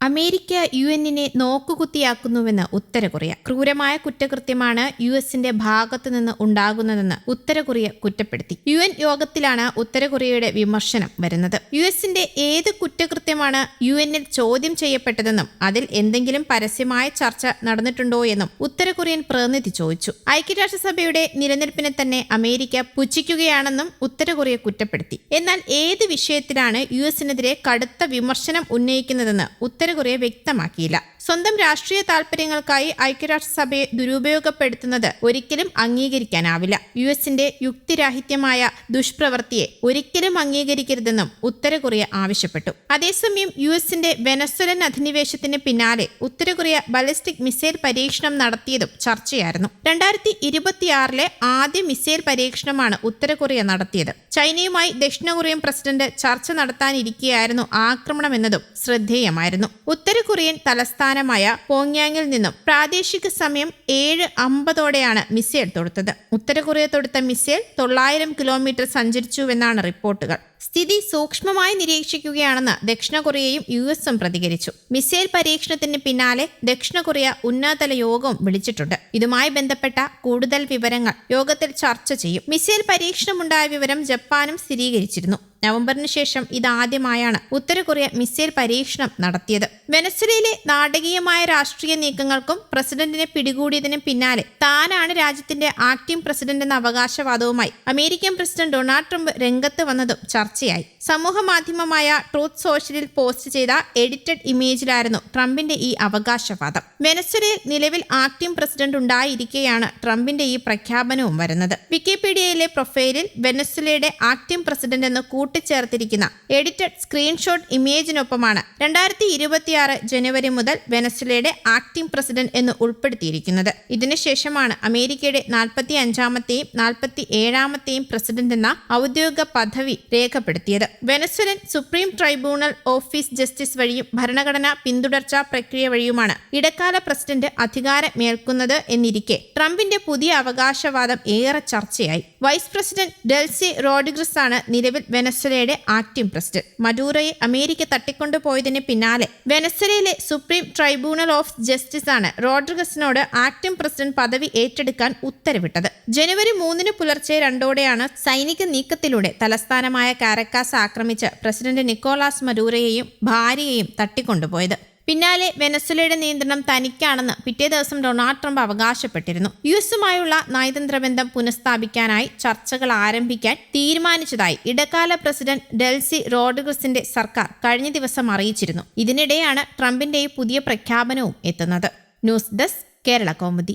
America യുഎന്നിനെ നോക്കുകുത്തിയാക്കുന്നുവെന്ന് ഉത്തര Korea. ക്രൂരമായ കുറ്റകൃത്യമാണ് യുഎസിന്റെ ഭാഗത്തുനിന്ന് ഉണ്ടാകുന്നതെന്ന് ഉത്തര Korea കുറ്റപ്പെടുത്തി. യുഎൻ യോഗത്തിലാണ് ഉത്തര കൊറിയയുടെ വിമർശനം വരുന്നത്. യുഎസിന്റെ ഏത് കുറ്റകൃത്യമാണ് യുഎന്നിൽ ചോദ്യം ചെയ്യപ്പെട്ടതെന്നും അതിൽ എന്തെങ്കിലും പരസ്യമായ ചർച്ച നടന്നിട്ടുണ്ടോ എന്നും ഉത്തര കൊറിയൻ പ്രതിനിധി ചോദിച്ചു. ഐക്യരാഷ്ട്രസഭയുടെ നിലനിൽപ്പിനെ തന്നെ അമേരിക്ക പുച്ഛിക്കുകയാണെന്നും ഉത്തര കൊറിയ കുറ്റപ്പെടുത്തി. എന്നാൽ ഏത് വിഷയത്തിലാണ് യുഎസിനെതിരെ കടുത്ത വിമർശനം ഉന്നയിക്കുന്നതെന്ന് ഉത്തര കൊറിയ വ്യക്തമാക്കിയില്ല. സ്വന്തം രാഷ്ട്രീയ താൽപര്യങ്ങൾക്കായി ഐക്യരാഷ്ട്രസഭയെ ദുരുപയോഗപ്പെടുത്തുന്നത് ഒരിക്കലും അംഗീകരിക്കാനാവില്ല. യുഎസിന്റെ യുക്തിരാഹിത്യമായ ദുഷ്പ്രവൃത്തിയെ ഒരിക്കലും അംഗീകരിക്കരുതെന്നും ഉത്തര കൊറിയ ആവശ്യപ്പെട്ടു. അതേസമയം യുഎസിന്റെ വെനസ്വേലൻ അധിനിവേശത്തിന് പിന്നാലെ ഉത്തര കൊറിയ ബാലിസ്റ്റിക് മിസൈൽ പരീക്ഷണം നടത്തിയതും ചർച്ചയായിരുന്നു. 2026 ആദ്യ മിസൈൽ പരീക്ഷണമാണ് ഉത്തര കൊറിയ നടത്തിയത്. ചൈനയുമായി ദക്ഷിണ കൊറിയൻ പ്രസിഡന്റ് ചർച്ച നടത്താനിരിക്കെയായിരുന്നു ആക്രമണമെന്നതും ശ്രദ്ധേയമായിരുന്നു. ഉത്തര കൊറിയൻ തലസ്ഥാനമായ പോങ്യാങ്ങിൽ നിന്നും പ്രാദേശിക സമയം 7:50 മിസൈൽ തൊടുത്തത്. ഉത്തര കൊറിയ തൊടുത്ത മിസൈൽ 900 കിലോമീറ്റർ സഞ്ചരിച്ചുവെന്നാണ് റിപ്പോർട്ടുകൾ. സ്ഥിതി സൂക്ഷ്മമായി നിരീക്ഷിക്കുകയാണെന്ന് ദക്ഷിണ കൊറിയയും യുഎസും പ്രതികരിച്ചു. മിസൈൽ പരീക്ഷണത്തിന് പിന്നാലെ ദക്ഷിണ കൊറിയ ഉന്നതതല യോഗവും വിളിച്ചിട്ടുണ്ട്. ഇതുമായി ബന്ധപ്പെട്ട കൂടുതൽ വിവരങ്ങൾ യോഗത്തിൽ ചർച്ച ചെയ്യും. മിസൈൽ പരീക്ഷണമുണ്ടായ വിവരം ജപ്പാനും സ്ഥിരീകരിച്ചിരുന്നു. നവംബറിന് ശേഷം ഇതാദ്യമായാണ് ഉത്തര കൊറിയ മിസൈൽ പരീക്ഷണം നടത്തിയത്. വെനസ്വേലയിലെ നാടകീയമായ രാഷ്ട്രീയ നീക്കങ്ങൾക്കും പ്രസിഡന്റിനെ പിടികൂടിയതിനും പിന്നാലെ താനാണ് രാജ്യത്തിന്റെ ആക്ടിംഗ് പ്രസിഡന്റ് എന്ന അവകാശവാദവുമായി അമേരിക്കൻ പ്രസിഡന്റ് ഡൊണാൾഡ് ട്രംപ് രംഗത്ത് വന്നതും ചർച്ചയായി. സമൂഹ മാധ്യമമായ ട്രൂത്ത് സോഷ്യലിൽ പോസ്റ്റ് ചെയ്ത എഡിറ്റഡ് ഇമേജിലായിരുന്നു ട്രംപിന്റെ ഈ അവകാശവാദം. വെനസ്വേലയിൽ നിലവിൽ ആക്ടിംഗ് പ്രസിഡന്റ് ഉണ്ടായിരിക്കെയാണ് ട്രംപിന്റെ ഈ പ്രഖ്യാപനവും വരുന്നത്. വിക്കിപീഡിയയിലെ പ്രൊഫൈലിൽ വെനസ്വേലയുടെ ആക്ടിംഗ് പ്രസിഡന്റ് എന്ന് കൂട്ടിച്ചേർത്തിരിക്കുന്ന എഡിറ്റഡ് സ്ക്രീൻഷോട്ട് ഇമേജിനൊപ്പമാണ് 2026 ജനുവരി മുതൽ വെനസ്വേലയുടെ ആക്ടിംഗ് പ്രസിഡന്റ് എന്ന് ഉൾപ്പെടുത്തിയിരിക്കുന്നത്. ഇതിനുശേഷമാണ് അമേരിക്കയുടെ 45ാമത്തെയും 47ാമത്തെയും പ്രസിഡന്റ് എന്ന ഔദ്യോഗിക പദവി രേഖപ്പെടുത്തിയത്. Venezuelan supreme tribunal office justice വഴിയും ഭരണഘടനാ പിന്തുടർച്ചാ പ്രക്രിയ വഴിയുമാണ് ഇടക്കാല പ്രസിഡന്റ് അധികാരമേൽക്കുന്നത് എന്നിരിക്കെ ട്രംപിന്റെ പുതിയ അവകാശവാദം ഏറെ ചർച്ചയായി. വൈസ് പ്രസിഡന്റ് ഡെൽസി റോഡ്രിഗസ് ആണ് നിലവിൽ വെനസ്വേലയുടെ ആക്ടിംഗ് പ്രസിഡന്റ്. മഡൂറോയെ അമേരിക്ക തട്ടിക്കൊണ്ടുപോയതിന് പിന്നാലെ വെനസ്വേലയിലെ സുപ്രീം ട്രൈബ്യൂണൽ ഓഫ് ജസ്റ്റിസ് ആണ് റോഡ്രിഗസിനോട് ആക്ടിംഗ് പ്രസിഡന്റ് പദവി ഏറ്റെടുക്കാൻ ഉത്തരവിട്ടത്. ജനുവരി 3 പുലർച്ചെ 2 സൈനിക നീക്കത്തിലൂടെ തലസ്ഥാനമായ കാരക്കാസ് ആക്രമിച്ച് പ്രസിഡന്റ് നിക്കോളാസ് മഡൂറോയെയും ഭാര്യയെയും തട്ടിക്കൊണ്ടുപോയത്. പിന്നാലെ വെനസ്വേലയുടെ നിയന്ത്രണം തനിക്കാണെന്ന് പിറ്റേ ദിവസം ഡൊണാൾഡ് ട്രംപ് അവകാശപ്പെട്ടിരുന്നു. യുഎസുമായുള്ള നയതന്ത്ര ബന്ധം പുനഃസ്ഥാപിക്കാനായി ചർച്ചകൾ ആരംഭിക്കാൻ തീരുമാനിച്ചതായി ഇടക്കാല പ്രസിഡന്റ് ഡെൽസി റോഡ്രിഗസിന്റെ സർക്കാർ കഴിഞ്ഞ ദിവസം അറിയിച്ചിരുന്നു. ഇതിനിടെയാണ് ട്രംപിന്റെ ഈ പുതിയ പ്രഖ്യാപനവും എത്തുന്നത്. News desk Kerala Kaumudi.